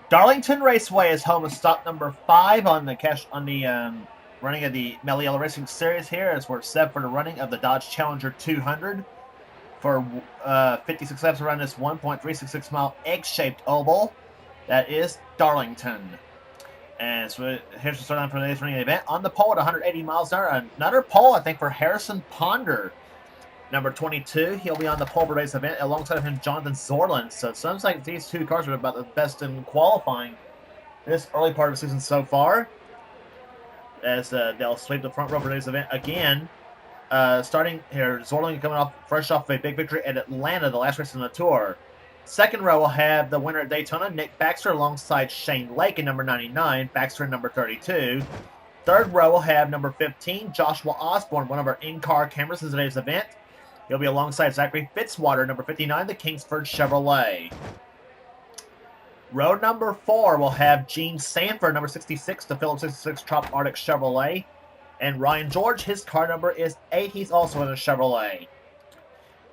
Darlington Raceway is home of stop number 5 on the running of the Mello Yello Racing Series here, as we're set for the running of the Dodge Challenger 200 for 56 laps around this 1.366 mile egg-shaped oval. That is Darlington. And so here's the start line for today's running event. On the pole at 180 miles an hour, another pole, I think, for Harrison Ponder. Number 22, he'll be on the pole for today's event. Alongside of him, Jonathan Zorlin. So it sounds like these two cars are about the best in qualifying this early part of the season so far. As they'll sweep the front row for today's event again. Starting here, Zorlin coming fresh off a big victory at Atlanta, the last race in the Tour. Second row will have the winner at Daytona, Nick Baxter, alongside Shane Lake in number 99, Baxter in number 32. Third row will have number 15, Joshua Osborne, one of our in-car cameras in today's event. He'll be alongside Zachary Fitzwater, number 59, the Kingsford Chevrolet. Row number 4 will have Gene Sanford, number 66, the Phillips 66 Trop Arctic Chevrolet. And Ryan George, his car number is 8. He's also in a Chevrolet.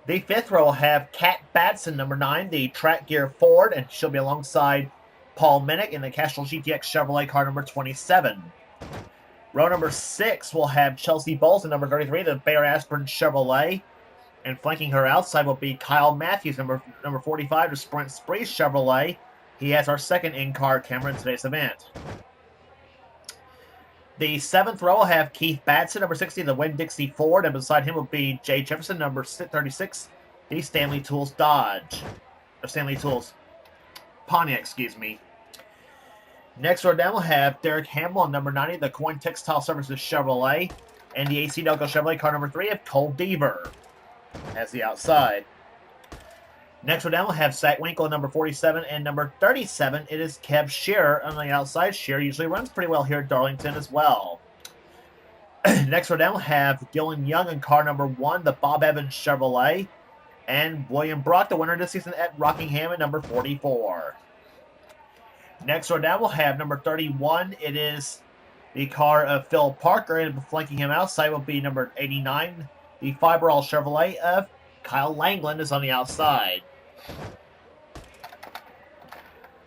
The fifth row will have Kat Batson, number 9, the Track Gear Ford, and she'll be alongside Paul Minnick in the Castrol GTX Chevrolet car number 27. Row number 6 will have Chelsea Bowles, number 33, the Bear Aspirin Chevrolet. And flanking her outside will be Kyle Matthews, number 45, the Sprint Spree Chevrolet. He has our second in-car camera in today's event. The seventh row will have Keith Batson, number 60, the Winn-Dixie Ford, and beside him will be Jay Jefferson, number 36, the Stanley Tools Dodge. Or Stanley Tools Pontiac, excuse me. Next row down we'll have Derek Hamill, number 90, the Coin Textile Services Chevrolet, and the AC Delco Chevrolet car number 3 of Cole Deaver as the outside. Next row down we'll have Zach Winkle, number 47, and number 37, it is Kev Shearer on the outside. Shearer usually runs pretty well here at Darlington as well. Next row down we'll have Dylan Young in car number 1, the Bob Evans Chevrolet, and William Brock, the winner this season at Rockingham, at number 44. Next row down we'll have number 31, it is the car of Phil Parker, and flanking him outside will be number 89, the Fiberall Chevrolet of Kyle Langland is on the outside.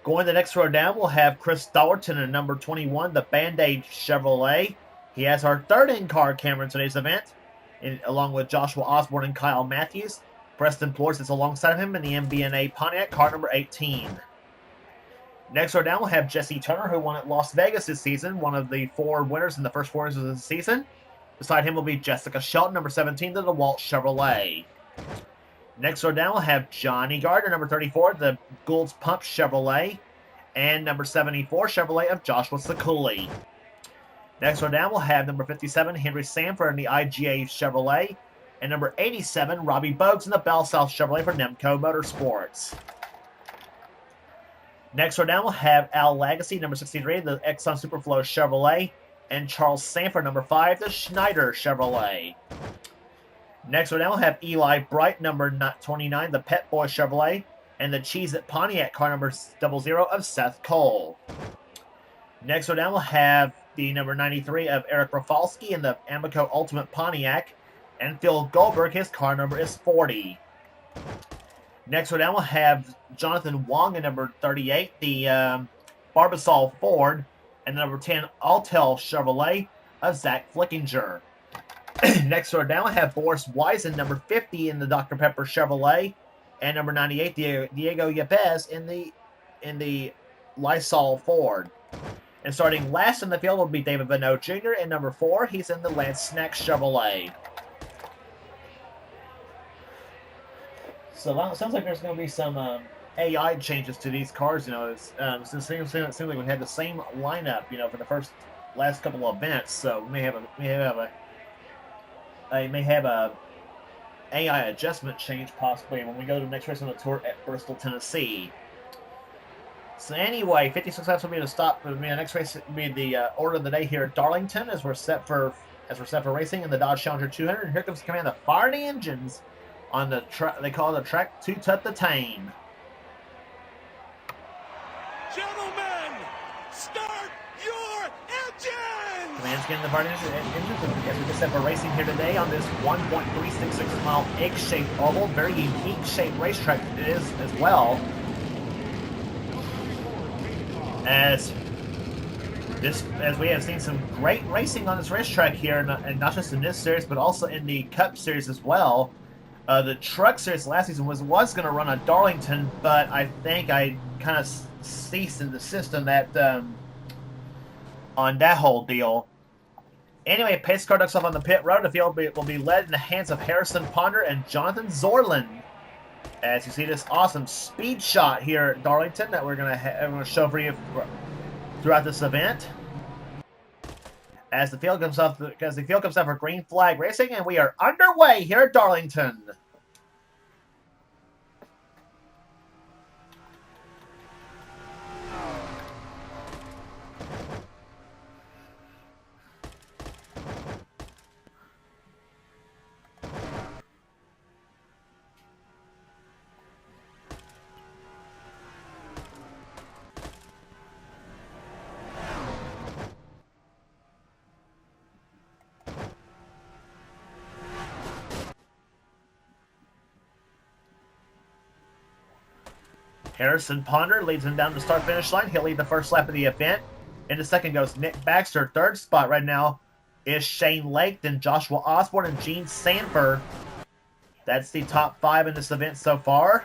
Going the next row down, we'll have Chris Dollerton in number 21, the Band-Aid Chevrolet. He has our third in-car camera in today's event, along with Joshua Osborne and Kyle Matthews. Preston Plors is alongside of him in the MB&A Pontiac, car number 18. Next row down, we'll have Jesse Turner, who won at Las Vegas this season, one of the 4 winners in the first 4 races of the season. Beside him will be Jessica Shelton, number 17, the DeWalt Chevrolet. Next row down, we'll have Johnny Gardner, number 34, the Gould's Pump Chevrolet, and number 74, Chevrolet of Joshua Sekuli. Next row down, we'll have number 57, Henry Sanford in the IGA Chevrolet, and number 87, Robbie Bogues in the Bell South Chevrolet for Nemco Motorsports. Next row down, we'll have Al Lagacy, number 63, the Exxon Superflow Chevrolet, and Charles Sanford, number 5, the Schneider Chevrolet. Next row down, we'll have Eli Bright, number 29, the Pet Boy Chevrolet, and the Cheez-It Pontiac, car number 00 of Seth Cole. Next row down, we'll have the number 93 of Eric Rafalski in the Amico Ultimate Pontiac, and Phil Goldberg, his car number is 40. Next row down, we'll have Jonathan Wong in number 38, the Barbasol Ford, and the number 10 Altel Chevrolet of Zach Flickinger. Next row down, we have Boris Wisen, number 50 in the Dr. Pepper Chevrolet, and number 98, Diego Yepes in the Lysol Ford. And starting last in the field will be David Vanneau Jr. in number 4. He's in the Lance Snack Chevrolet. So it sounds like there's going to be some AI changes to these cars. Since it seems like we had the same lineup, for the last couple of events. So we may have a AI adjustment change possibly when we go to the next race on the tour at Bristol, Tennessee. So anyway, 56 laps will be the stop. The next race will be the order of the day here at Darlington as we're set for racing in the Dodge Challenger 200. And here comes the command to fire the engines on the track. They call it the track to tut the tame. Gentlemen, start your engines! Command's getting the fire engines as we get set for racing here today on this 1.366 mile egg-shaped oval. Very unique shaped racetrack it is as well. as we have seen some great racing on this racetrack here, and not just in this series, but also in the Cup Series as well. The Truck Series last season was going to run on Darlington, but I think I kind of ceased in the system that on that whole deal. Anyway, pace car ducks off on the pit road. The field will be led in the hands of Harrison Ponder and Jonathan Zorlin. As you see this awesome speed shot here at Darlington that we're gonna show for you throughout this event. As the field comes up for green flag racing, and we are underway here at Darlington. Harrison Ponder leads him down the start-finish line. He'll lead the first lap of the event. In the second goes Nick Baxter. Third spot right now is Shane Lake, then Joshua Osborne and Gene Sanford. That's the top 5 in this event so far.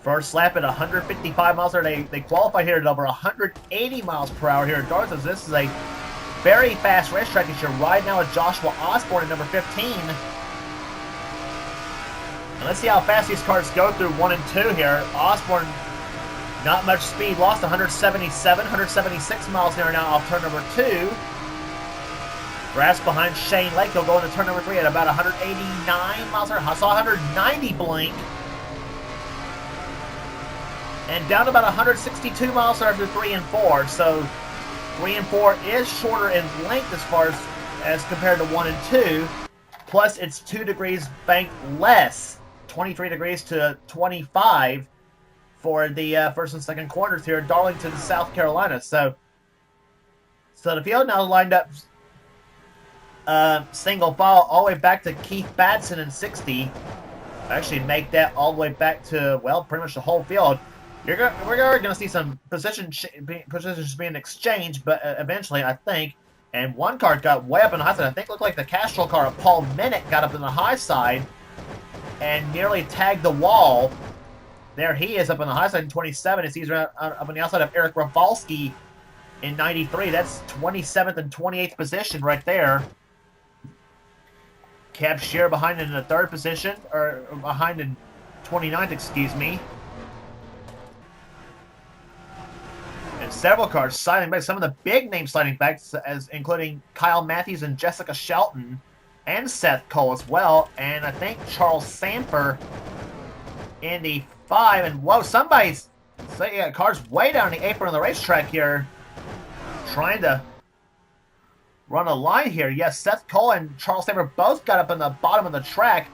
First lap at 155 miles per hour. They qualify here at over 180 miles per hour here at Darlington. This is a very fast racetrack. As you're riding now with Joshua Osborne at number 15. And let's see how fast these cars go through 1 and 2 here. Osborne, not much speed, lost 176 miles an hour now off turn number 2. Brass behind Shane Lake. He'll go into turn number 3 at about 189 miles an hour. I saw 190 blink. And down to about 162 miles an hour through 3 and 4. So 3 and 4 is shorter in length as compared to 1 and 2. Plus, it's 2 degrees banked less. 23 degrees to 25 for the first and second quarters here in Darlington, South Carolina. So the field now lined up single file all the way back to Keith Batson in 60. Actually make that all the way back to, well, pretty much the whole field. We're going to see some positions being exchanged, but eventually, I think. And one car got way up in the high side. I think it looked like the Castrol car of Paul Minnick got up in the high side and nearly tagged the wall. There he is up on the high side in 27 as he's up on the outside of Eric Rafalski in 93. That's 27th and 28th position right there. Cab Shear behind in the 3rd position, or behind in 29th, excuse me. And several cars sliding back. Some of the big names sliding back, as including Kyle Matthews and Jessica Shelton, and Seth Cole as well. And I think Charles Sanford in the 5. And whoa, somebody's cars way down the apron of the racetrack here, trying to run a line here. Yes, Seth Cole and Charles Sanford both got up in the bottom of the track.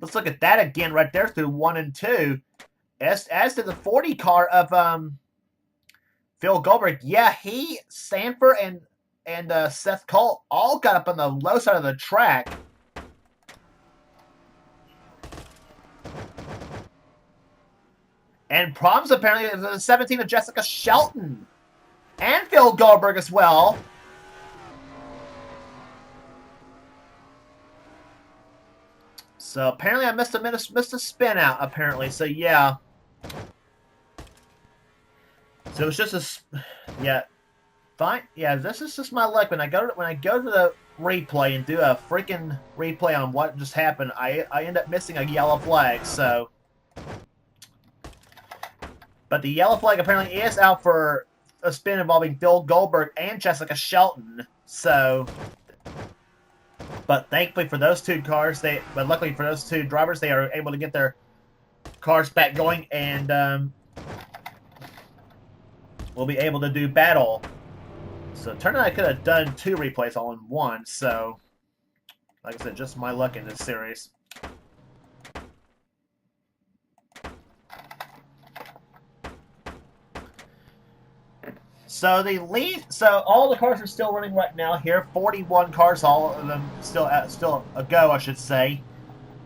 Let's look at that again right there through 1 and 2. As did the 40 car of Phil Goldberg. Yeah, Sanford and Seth Cole all got up on the low side of the track. And problems apparently the 17 of Jessica Shelton and Phil Goldberg as well. So apparently I missed a spin out apparently. So yeah. So it's just fine. Yeah, this is just my luck. When I go to the replay and do a freaking replay on what just happened, I end up missing a yellow flag. So, but the yellow flag apparently is out for a spin involving Phil Goldberg and Jessica Shelton. So, but thankfully for those two cars, but luckily for those two drivers, they are able to get their cars back going and will be able to do battle. So it turned out I could have done 2 replays all in one. So, like I said, just my luck in this series. So all the cars are still running right now here. 41 cars, all of them still a go, I should say.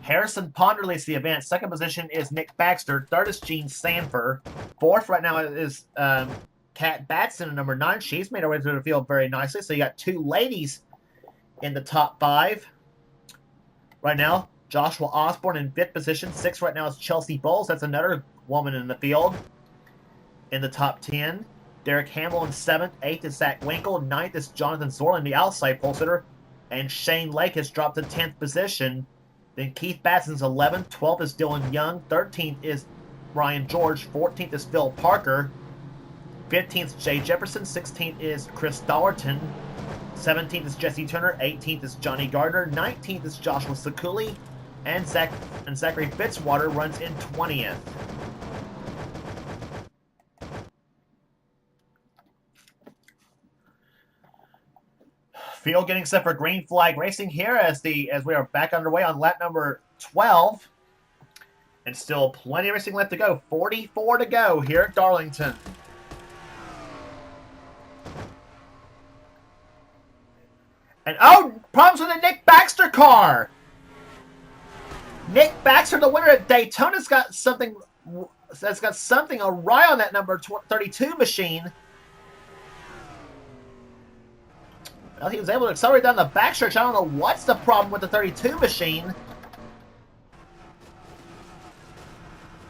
Harrison Ponder leads the event. Second position is Nick Baxter. Third is Gene Sanford. Fourth right now is Kat Batson at number 9. She's made her way through the field very nicely. So you got 2 ladies in the top 5 right now. Joshua Osborne in 5th position. 6th right now is Chelsea Bowles. That's another woman in the field in the top 10. Derek Hamill in 7th. 8th is Zach Winkle. 9th is Jonathan Zorlin, the outside pole sitter. And Shane Lake has dropped to 10th position. Then Keith Batson's 11th. 12th is Dylan Young. 13th is Ryan George. 14th is Phil Parker. 15th is Jay Jefferson. 16th is Chris Dollarton. 17th is Jesse Turner. 18th is Johnny Gardner. 19th is Joshua Sakuli. And Zachary Fitzwater runs in 20th. Field getting set for green flag racing here as we are back underway on lap number 12. And still plenty of racing left to go. 44 to go here at Darlington. And oh, problems with the Nick Baxter car. Nick Baxter, the winner at Daytona, has got something awry on that number 32 machine. Well, he was able to accelerate down the backstretch. I don't know what's the problem with the 32 machine.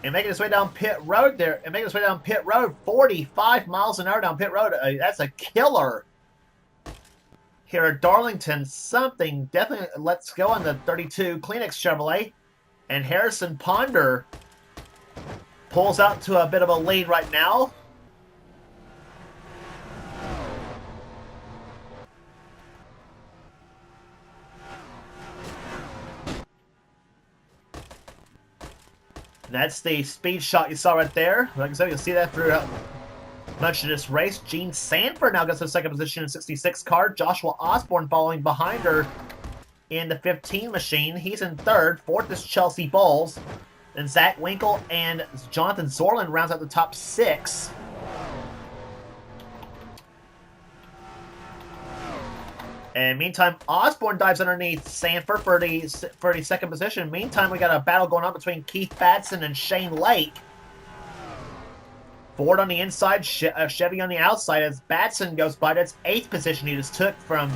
And making his way down pit road there. And making his way down pit road, 45 miles an hour down pit road. That's a killer. Here at Darlington, something definitely lets go on the 32 Kleenex Chevrolet. And Harrison Ponder pulls out to a bit of a lead right now. That's the speed shot you saw right there. Like I said, you'll see that throughout much of this race. Gene Sanford now gets to second position in 66 car. Joshua Osborne following behind her in the 15 machine. He's in third. Fourth is Chelsea Bowles. Then Zach Winkle and Jonathan Zorlin rounds out the top 6. And meantime, Osborne dives underneath Sanford for the second position. Meantime, we got a battle going on between Keith Batson and Shane Lake. Ford on the inside, Chevy on the outside as Batson goes by. That's 8th position he just took from...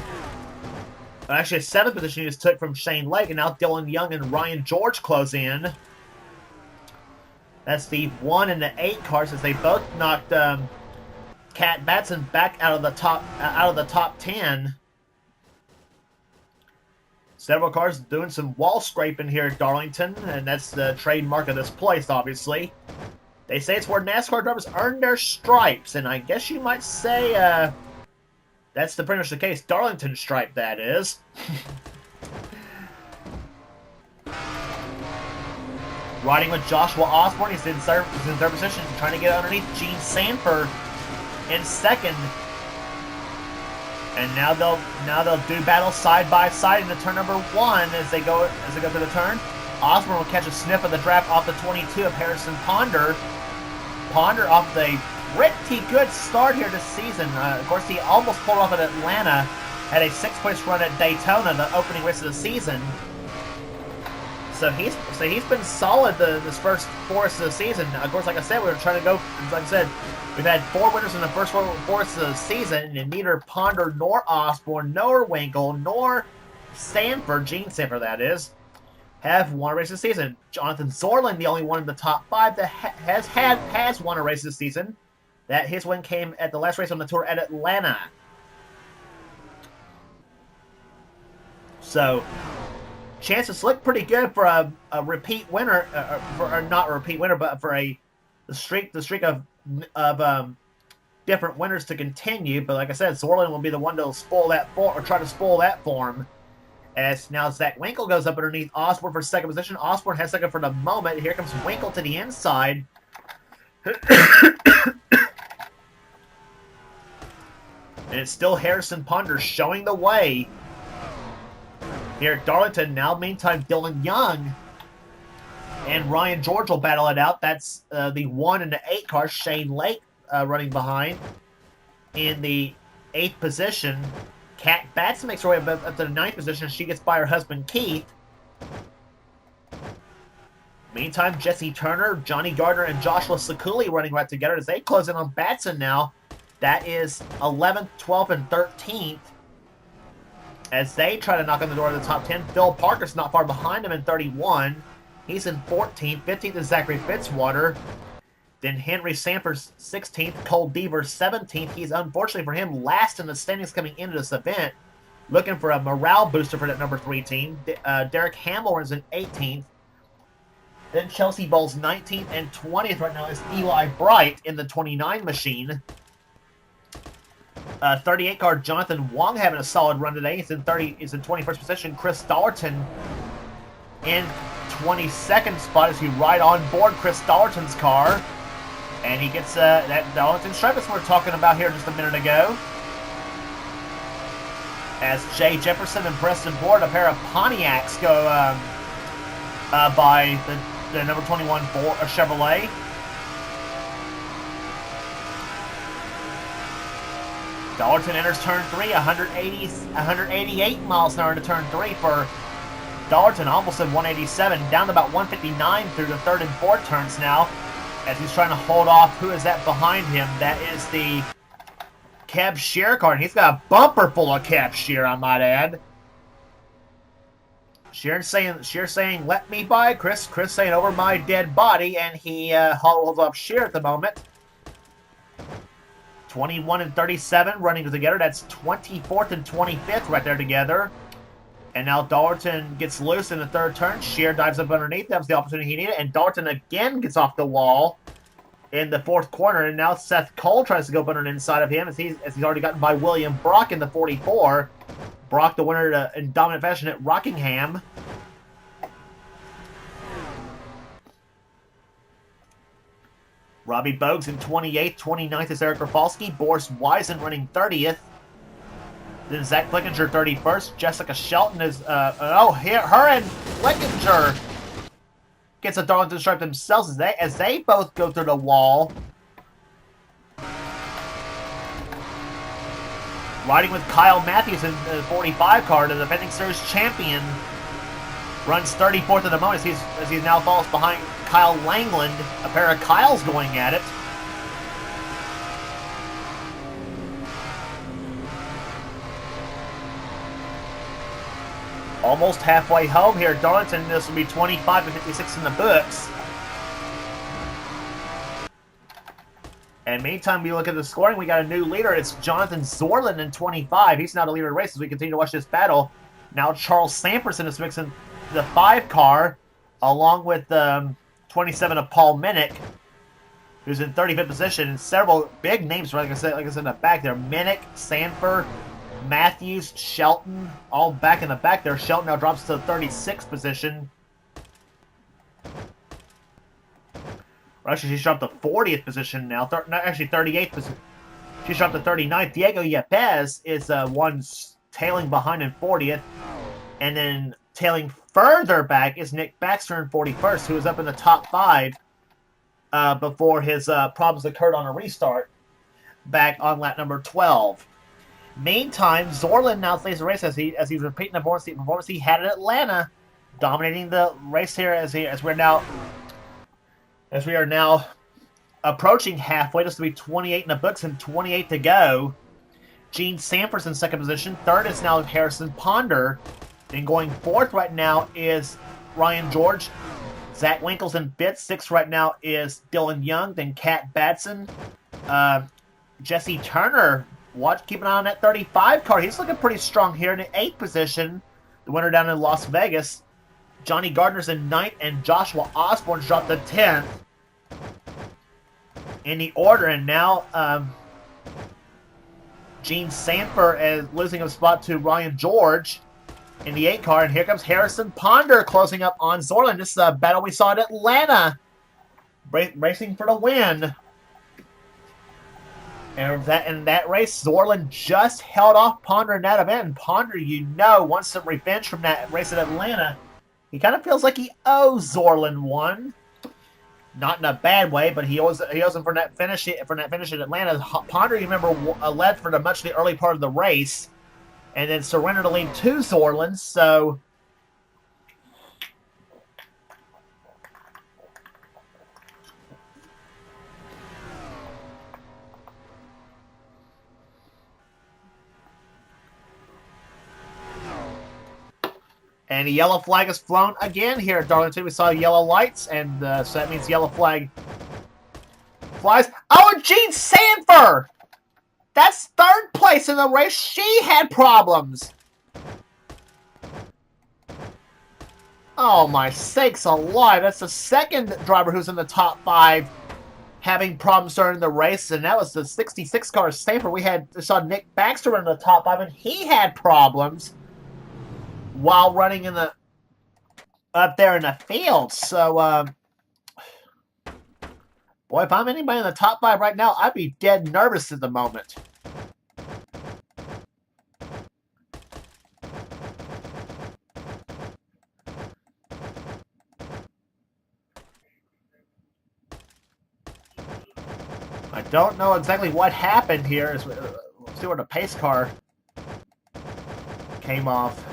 Actually, 7th position he just took from Shane Lake. And now Dylan Young and Ryan George close in. That's the 1 and the 8 cars as they both knocked Kat Batson back out of the top 10. Several cars doing some wall scraping here at Darlington, and that's the trademark of this place, obviously. They say it's where NASCAR drivers earn their stripes, and I guess you might say that's pretty much the case. Darlington stripe, that is. Riding with Joshua Osborne, he's in third position, trying to get underneath Gene Sanford in second. And now they'll do battle side by side into turn number 1 as they go through the turn. Osborne will catch a sniff of the draft off the 22 of Harrison Ponder. Ponder off the pretty good start here this season. Of course, he almost pulled off at Atlanta, had a 6-place run at Daytona, the opening race of the season. So he's been solid this first 4 races of the season. Of course, like I said, we were trying to go. Like I said, we've had 4 winners in the first 4 races of the season, and neither Ponder nor Osborne, nor Winkle, nor Sanford, Gene Sanford that is, have won a race this season. Jonathan Zorlin, the only one in the top 5 that has won a race this season. That his win came at the last race on the tour at Atlanta. So chances look pretty good for a repeat winner, not a repeat winner, but for the streak of different winners to continue. But like I said, Zorlin will be the one to spoil that or try to spoil that form. As now Zach Winkle goes up underneath Osborne for second position. Osborne has second for the moment. Here comes Winkle to the inside. And it's still Harrison Ponder showing the way here at Darlington. Now, meantime, Dylan Young and Ryan George will battle it out. That's the 1 and the 8 car. Shane Lake running behind in the 8th position. Kat Batson makes her way up to the 9th position. She gets by her husband, Keith. Meantime, Jesse Turner, Johnny Gardner, and Joshua Sekuli running right together as they close in on Batson now. That is 11th, 12th, and 13th as they try to knock on the door of the top 10. Phil Parker's not far behind him in 31. He's in 14th. 15th is Zachary Fitzwater. Then Henry Sampers 16th. Cole Devers 17th. He's, unfortunately for him, last in the standings coming into this event. Looking for a morale booster for that number 3 team. Derek Hamilton's in 18th. Then Chelsea Bowles 19th, and 20th right now is Eli Bright in the 29 machine. 38 car Jonathan Wong having a solid run today. He's in 21st position. Chris Dollerton in 22nd spot as you ride on board Chris Dollerton's car. And he gets that Dollerton stripe we were talking about here just a minute ago. As Jay Jefferson and Preston Board, a pair of Pontiacs, go by the number 21 Chevrolet. Dollerton enters turn 3, 188 miles an hour into turn 3 for Dollerton, almost at 187, down to about 159 through the third and fourth turns now, as he's trying to hold off. Who is that behind him? That is the Cab Shear car, and he's got a bumper full of Cab Shear, I might add. Shear saying, let me by, Chris. Chris saying, over my dead body, and he holds up Shear at the moment. 21 and 37 running together. That's 24th and 25th right there together. And now Dollerton gets loose in the third turn. Shear dives up underneath. That was the opportunity he needed. And Dollerton again gets off the wall in the fourth corner. And now Seth Cole tries to go up under the inside of him as he's already gotten by William Brock in the 44. Brock the winner in dominant fashion at Rockingham. Robbie Bogues in 28th. 29th is Eric Rafalski. Boris Wiesen running 30th. Then Zach Flickinger 31st. Jessica Shelton is... her and Flickinger gets a Darlington stripe themselves as they both go through the wall. Riding with Kyle Matthews in the 45 car, the defending series champion. Runs 34th at the moment as he now falls behind Kyle Langland. A pair of Kyles going at it. Almost halfway home here. Darlington, this will be 25 and 56 in the books. And meantime, we look at the scoring. We got a new leader. It's Jonathan Zorlin in 25. He's now the leader of the race as we continue to watch this battle. Now Charles Samperson is mixing the 5 car, along with 27 of Paul Minnick, who's in 35th position. And several big names, like I said in the back there. Minnick, Sanford, Matthews, Shelton, all back in the back there. Shelton now drops to the 36th position. Actually, she's dropped to 40th position now. Actually, 38th position. She's dropped to 39th. Diego Yepes is one tailing behind in 40th. And then tailing further back is Nick Baxter in 41st, who was up in the top 5 before his problems occurred on a restart back on lap number 12. Meantime, Zorlin now stays the race as he's repeating the performance he had at Atlanta, dominating the race here as we are now approaching halfway. This will be 28 in the books and 28 to go. Gene Sanford's in second position. Third is now Harrison Ponder. Then going fourth right now is Ryan George. Zach Winkle's in fifth. Sixth right now is Dylan Young. Then Kat Batson. Jesse Turner. Keep an eye on that 35 car. He's looking pretty strong here in the 8th position. The winner down in Las Vegas. Johnny Gardner's in 9th, and Joshua Osborne's dropped to 10th in the order. And now Gene Sanford is losing a spot to Ryan George in the 8 car. And here comes Harrison Ponder closing up on Zorlin. This is a battle we saw at Atlanta. Racing for the win. And in that race, Zorlin just held off Ponder in that event. And Ponder, wants some revenge from that race at Atlanta. He kind of feels like he owes Zorlin one. Not in a bad way, but he owes him for that finish at Atlanta. Ponder, you remember, led for much of the early part of the race, and then surrendered the lead to Zorlin. So And the yellow flag is flown again here at Darlington. We saw yellow lights, and so that means yellow flag flies. Oh, and Gene Sanford! That's third place in the race. She had problems. Oh, my sakes alive. That's the second driver who's in the top 5 having problems during the race, and that was the 66 car Sanford. We saw Nick Baxter in the top 5, and he had problems while running in the up there in the field. So, boy, if I'm anybody in the top 5 right now, I'd be dead nervous at the moment. I don't know exactly what happened here. Let's see where the pace car came off.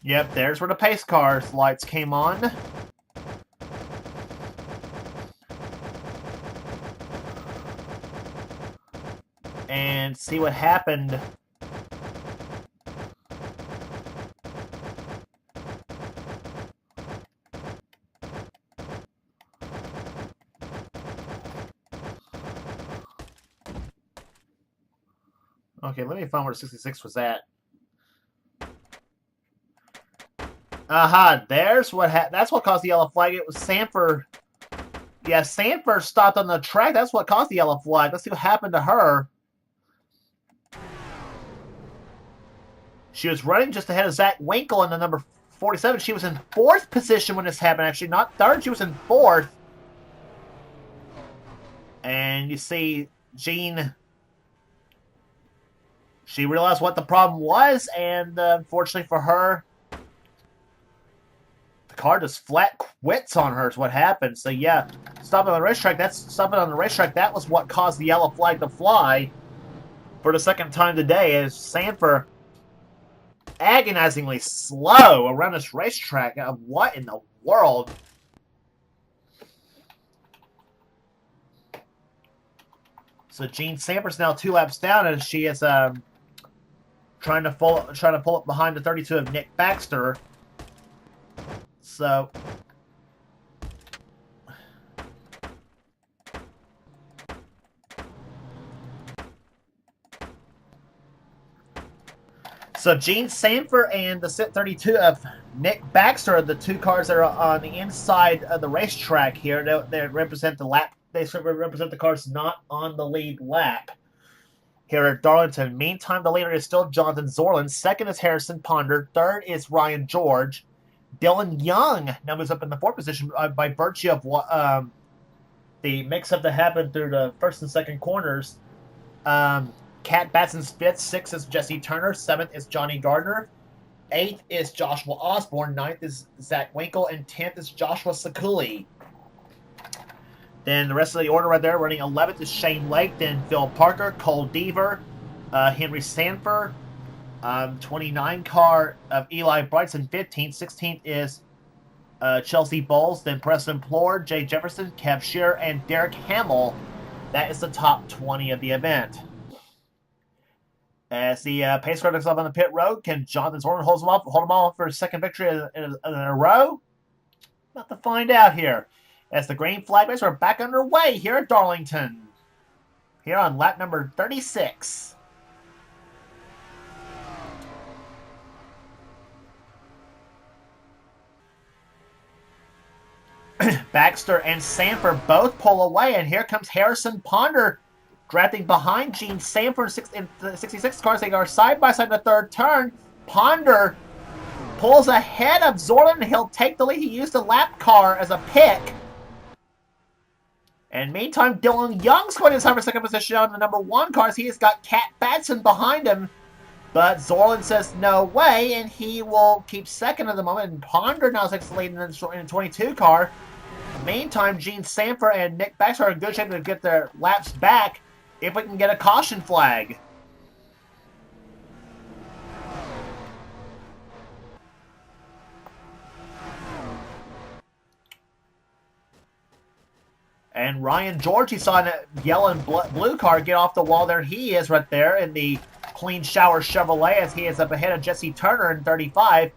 Yep, there's where the pace car's lights came on. And see what happened. Okay, let me find where 66 was at. Aha, there's what that's what caused the yellow flag. It was Sanford. Yeah, Sanford stopped on the track. That's what caused the yellow flag. Let's see what happened to her. She was running just ahead of Zach Winkle in the number 47. She was in 4th position when this happened, actually. Not 3rd, she was in 4th. And you see Jean, she realized what the problem was, and unfortunately for her, the car just flat quits on her is what happened. So yeah, stopping on the racetrack, that was what caused the yellow flag to fly for the second time today, as Sanford agonizingly slow around this racetrack. What in the world? So Jean Sanford's now 2 laps down, and she is trying to pull up behind the 32 of Nick Baxter. So Gene Sanford and the 32 of Nick Baxter are the 2 cars that are on the inside of the racetrack here. They represent the lap. They represent the cars not on the lead lap here at Darlington. Meantime, the leader is still Jonathan Zorlin. Second is Harrison Ponder. Third is Ryan George. Dylan Young now moves up in the 4th position by virtue of the mix-up that happened through the 1st and 2nd corners. Cat Batson's 5th, 6th is Jesse Turner, 7th is Johnny Gardner, 8th is Joshua Osborne, 9th is Zach Winkle, and 10th is Joshua Sakuli. Then the rest of the order right there, running 11th is Shane Lake, then Phil Parker, Cole Deaver, Henry Sanford, 29 car of Eli Brightson, 15th, 16th is Chelsea Bowles, then Preston Plord, Jay Jefferson, Kev Shearer, and Derek Hamill. That is the top 20 of the event. As the pace car looks up on the pit road, can Jonathan Zorlin hold him off for his second victory in a row? About to find out here. As the green flag race are back underway here at Darlington. Here on lap number 36. Baxter and Sanford both pull away, and here comes Harrison Ponder drafting behind Gene Sanford in the 66 cars. They are side by side in the 3rd turn. Ponder pulls ahead of Zorlin. He'll take the lead. He used the lap car as a pick. And meantime, Dylan Young's going inside for 2nd position on the number 1 cars. He has got Cat Batson behind him. But Zorlin says no way, and he will keep 2nd at the moment. And Ponder now takes the lead in the 22 car. Meantime, Gene Sanford and Nick Baxter are in good shape to get their laps back if we can get a caution flag. And Ryan George, he saw a yellow and blue car get off the wall. There he is right there in the clean shower Chevrolet as he is up ahead of Jesse Turner in 35.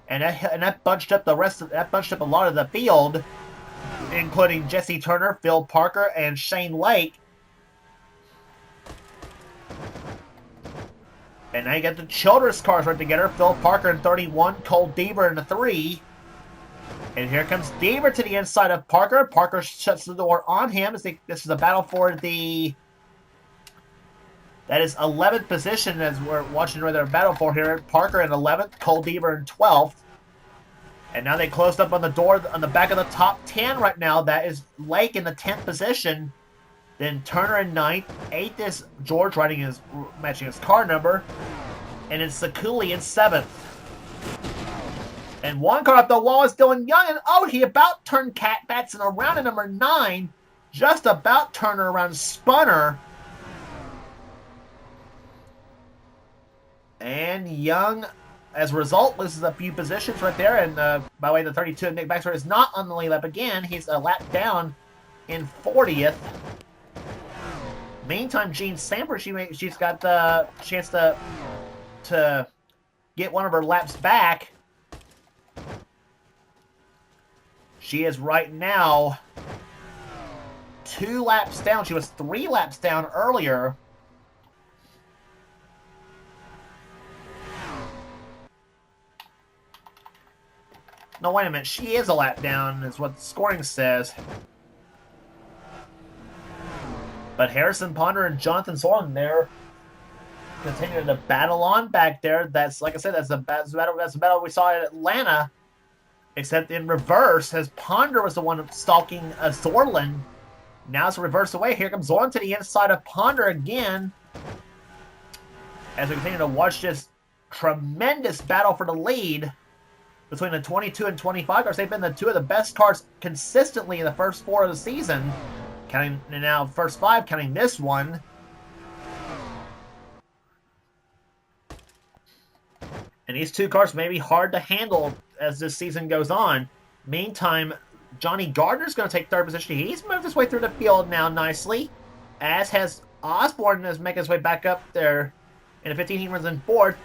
And that bunched up a lot of the field, including Jesse Turner, Phil Parker, and Shane Lake. And now you get the Childress cars right together. Phil Parker in 31, Cole Deaver in the 3. And here comes Deaver to the inside of Parker. Parker shuts the door on him. This is a battle for the... That is 11th position as we're watching where they're battle for here. Parker in 11th, Cole Deaver in 12th. And now they closed up on the door on the back of the top 10 right now. That is Lake in the 10th position. Then Turner in 9th. 8th is George matching his car number. And it's Sakuli in 7th. And one car up the wall is Dylan Young. And oh, he about turned Cat Batson around in number 9. Just about turned her around, spun her. And Young, as a result, loses a few positions right there. And by the way, the 32 of Nick Baxter is not on the lead lap again. He's a lap down in 40th. Meantime, Jean Sanford, she's got the chance to get one of her laps back. She is right now 2 laps down. She was 3 laps down earlier. No, wait a minute. She is a lap down, is what the scoring says. But Harrison Ponder and Jonathan Sorlin there continuing to battle on back there. That's, like I said, that's the battle we saw at Atlanta. Except in reverse, as Ponder was the one stalking Zorlin. Now it's reversed away. Here comes Zorlin to the inside of Ponder again. As we continue to watch this tremendous battle for the lead between the 22 and 25 cars. They've been the 2 of the best cars consistently in the first 4 of the season. Counting now first 5, counting this one. And these 2 cars may be hard to handle as this season goes on. Meantime, Johnny Gardner's going to take 3rd position. He's moved his way through the field now nicely, as has Osborne is making his way back up there. In the 15, he runs in 4th.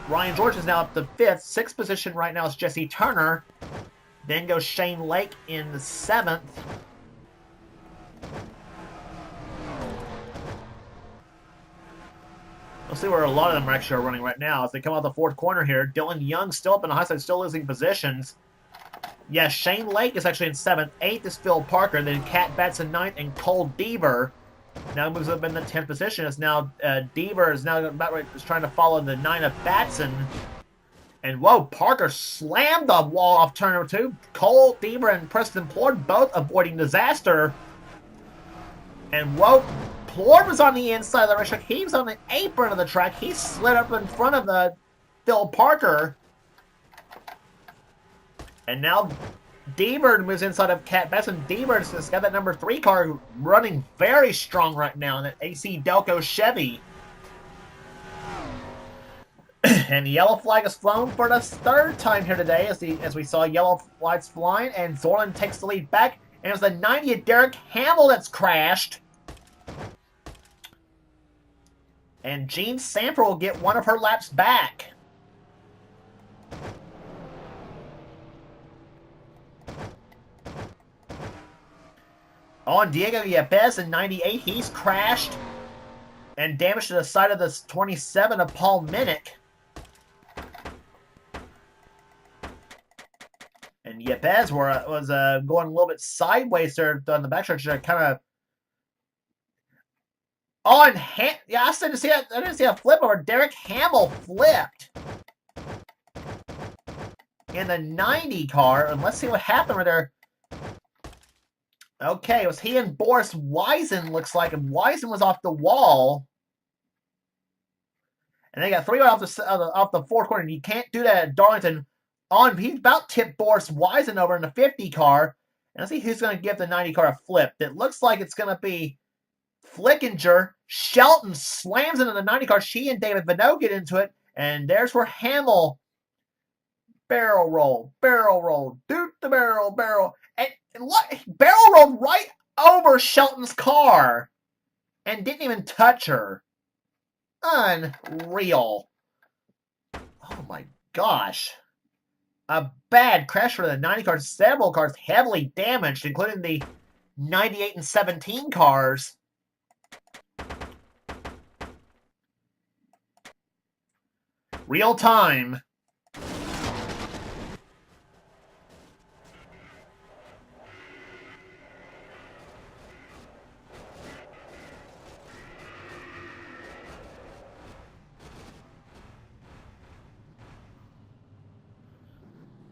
Ryan George is now up to 5th. 6th position right now is Jesse Turner. Then goes Shane Lake in the 7th. We'll see where a lot of them actually are running right now. As they come out the 4th corner here, Dylan Young still up in the high side, still losing positions. Yes, Shane Lake is actually in 7th. 8th is Phil Parker. Then Cat Batson 9th and Cole Deaver now moves up in the 10th position. It's now Deaver is now trying to follow the 9 of Batson. And whoa, Parker slammed the wall off turn number 2. Cole Deaver and Preston Plord both avoiding disaster. And whoa, Plord was on the inside of the racetrack. He was on the apron of the track. He slid up in front of the Phil Parker. And now Deaver moves inside of Cat Batson. Deaver's has got that number 3 car running very strong right now in that AC Delco Chevy. And the yellow flag is flown for the 3rd time here today as we saw yellow flags flying. And Zorlin takes the lead back. And it was the 90 of Derek Hamill that's crashed. And Jean Sanford will get one of her laps back. On Diego Yepes in 98, he's crashed and damaged to the side of the 27 of Paul Minnick. And Yepes was going a little bit sideways there on the backstretch, kind of on hand. Yeah, I didn't see a flip over. Derek Hamill flipped in the 90 car, and let's see what happened right there. Okay, it was he and Boris Wiesen, looks like, and Wiesen was off the wall. And they got 3 off the 4th corner. You can't do that at Darlington. He about tipped Boris Wiesen over in the 50 car. And let's see who's going to give the 90 car a flip. It looks like it's going to be Flickinger. Shelton slams into the 90 car. She and David Vano get into it. And there's where Hamill barrel roll, dude the barrel. And look, barrel rolled right over Shelton's car and didn't even touch her. Unreal. Oh my gosh. A bad crash for the 90 cars. Several cars heavily damaged, including the 98 and 17 cars. Real time.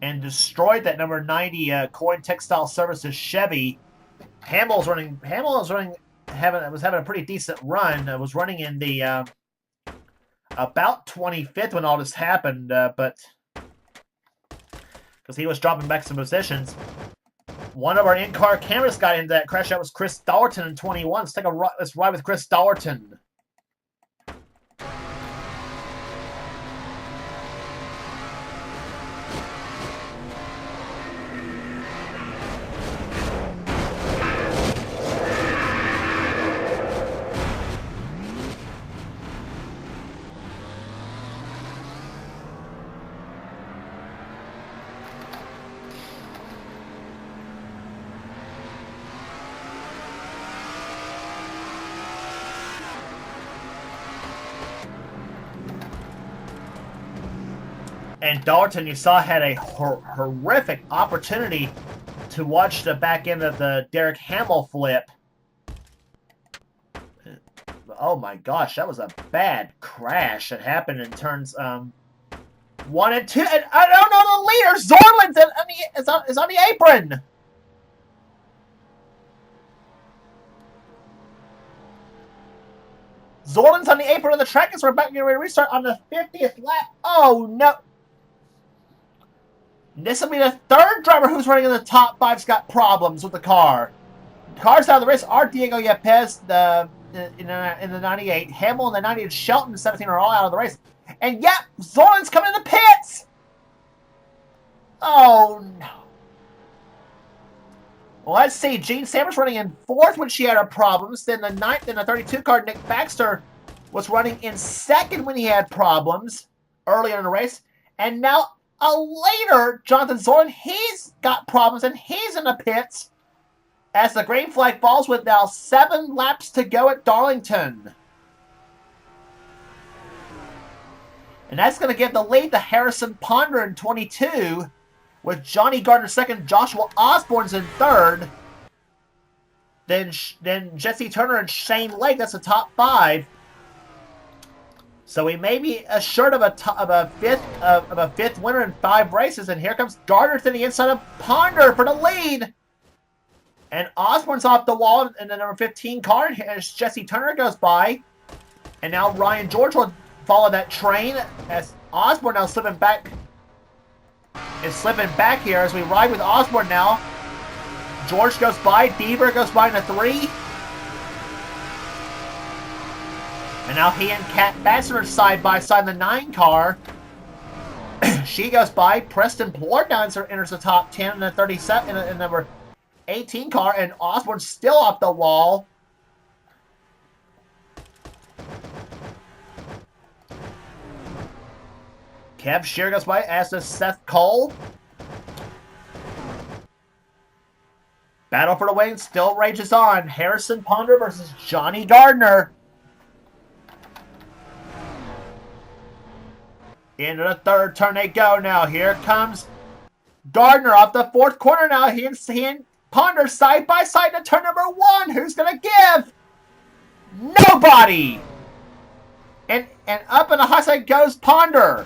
And destroyed that number 90 Coin Textile Services Chevy. Hamill was having a pretty decent run. Was running in the about 25th when all this happened, but because he was dropping back some positions. One of our in-car cameras got into that crash. That was Chris Dollerton in 21. Let's ride with Chris Dollerton. And Dalton, you saw, had a horrific opportunity to watch the back end of the Derek Hamill flip. Oh my gosh, that was a bad crash that happened in turns 1 and 2. And I don't know the leader. Zorland's is on the apron. Zorland's on the apron of the track as we're about to get ready to restart on the 50th lap. Oh no. This will be the third driver who's running in the top 5's got problems with the car. Cars out of the race are Diego Yepes in the 98, Hamill in the 90, and Shelton in the 17 are all out of the race. And yep, Zorland's coming in the pits! Oh no. Well, let's see. Jean Sammers running in 4th when she had her problems. Then the 9th in the 32 car, Nick Baxter was running in 2nd when he had problems earlier in the race. And now later, Jonathan Zorland, he's got problems and he's in the pits as the green flag falls with now 7 laps to go at Darlington. And that's going to give the lead to Harrison Ponder in 22, with Johnny Gardner 2nd, Joshua Osborne's in 3rd. Then Jesse Turner and Shane Lake, that's the top 5. So we may be assured of a fifth winner in 5 races. And here comes Gardner to the inside of Ponder for the lead. And Osborne's off the wall in the number 15 car as Jesse Turner goes by. And now Ryan George will follow that train as Osborne now slipping back. Is slipping back here as we ride with Osborne now. George goes by. Deaver goes by in the 3. And now he and Kat Batson are side by side in the 9 car. She goes by. Preston Plord now enters the top 10 in the 37 in the number 18 car, and Osborne's still off the wall. Kev Shear goes by, as does Seth Cole. Battle for the win still rages on. Harrison Ponder versus Johnny Gardner. Into the 3rd turn they go now. Here comes Gardner off the 4th corner now. He and Ponder side by side to turn number 1. Who's going to give? Nobody! And up in the high side goes Ponder.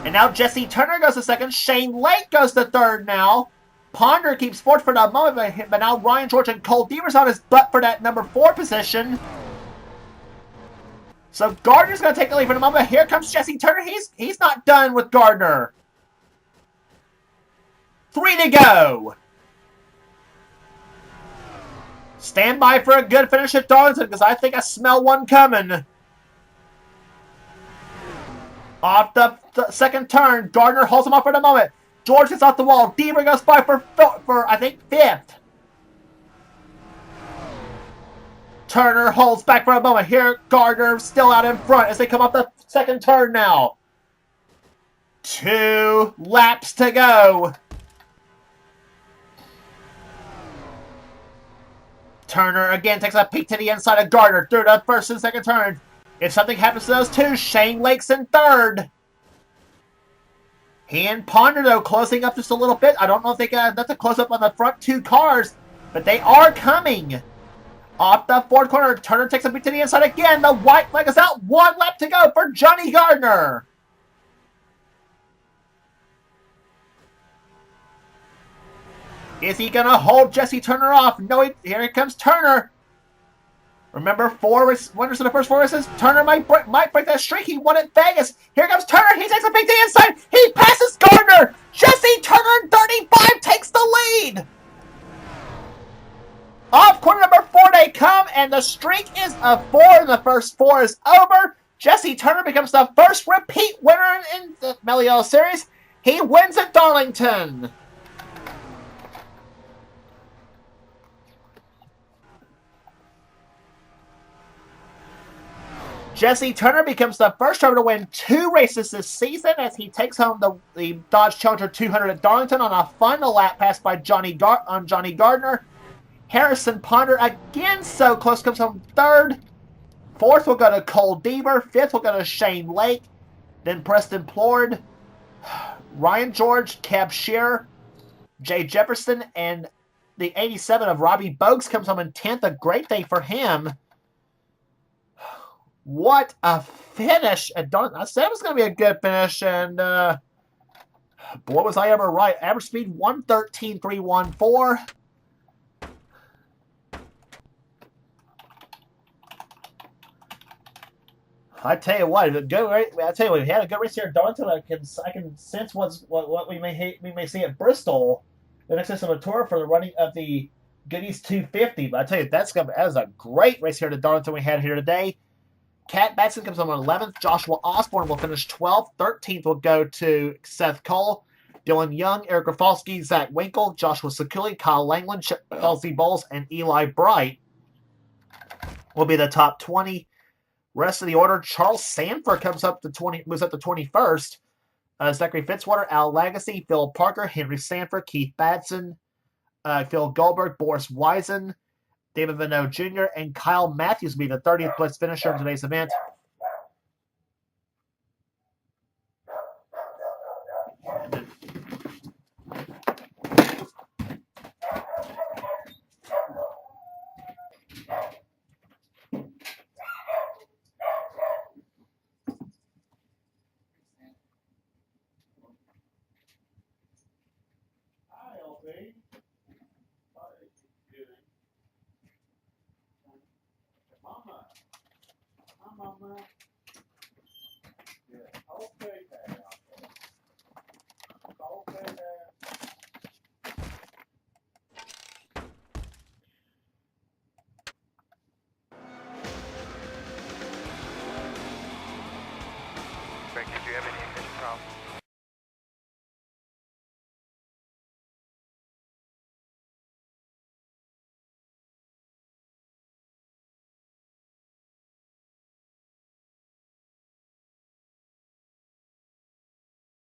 And now Jesse Turner goes to 2nd. Shane Lake goes to 3rd now. Ponder keeps 4th for the moment, but now Ryan George and Cole Deaver's on his butt for that number 4 position. So Gardner's going to take the lead for the moment. Here comes Jesse Turner. He's not done with Gardner. 3 to go. Stand by for a good finish at Darlington because I think I smell one coming. Off the 2nd turn, Gardner holds him off for the moment. George is off the wall. Deaver goes by for I think, 5th. Turner holds back for a moment. Here, Gardner still out in front as they come up the second turn now. 2 laps to go. Turner again takes a peek to the inside of Gardner through the first and second turn. If something happens to those two, Shane Lake's in 3rd. He and Ponder, though, closing up just a little bit. I don't know if they got enough to close up on the front 2 cars, but they are coming. Off the 4th corner, Turner takes a peek to the inside again. The white flag is out. 1 lap to go for Johnny Gardner. Is he going to hold Jesse Turner off? No, here comes Turner. Remember, 4 winners of the first 4 races? Turner might break that streak. He won at Vegas. Here comes Turner. He takes a peek to the inside. He passes Gardner. Jesse Turner in 35 takes the lead. Off corner number 4 they come, and the streak is of 4, and the first 4 is over. Jesse Turner becomes the first repeat winner in the Mello Series. He wins at Darlington. Jesse Turner becomes the first driver to win 2 races this season as he takes home the Dodge Challenger 200 at Darlington on a final lap pass by Johnny Gardner. Harrison Ponder again so close, comes home 3rd. 4th will go to Cole Deaver. 5th will go to Shane Lake. Then Preston Plord, Ryan George, Cab Shearer, Jay Jefferson, and the 87 of Robbie Bogues comes home in 10th. A great day for him. What a finish. I said it was going to be a good finish, and boy, was I ever right. Average speed 113.314. I tell you what, we had a good race here at Darlington. I can sense what we may see at Bristol. The next race on the tour for the running of the Goodies 250. But I tell you, that is a great race here at Darlington we had here today. Cat Batson comes on 11th. Joshua Osborne will finish 12th. 13th will go to Seth Cole, Dylan Young, Eric Rafalski, Zach Winkle, Joshua Sakuli, Kyle Langland, Chelsea Bowles, and Eli Bright will be the top 20. Rest of the order, Charles Sanford moves up to 21st. Zachary Fitzwater, Al Lagacy, Phil Parker, Henry Sanford, Keith Batson, Phil Goldberg, Boris Wiesen, David Vano Jr., and Kyle Matthews will be the 30th place finisher in today's event. Mama. Yeah, okay, Dad. Okay, Dad. Greg, did you have any ignition problems?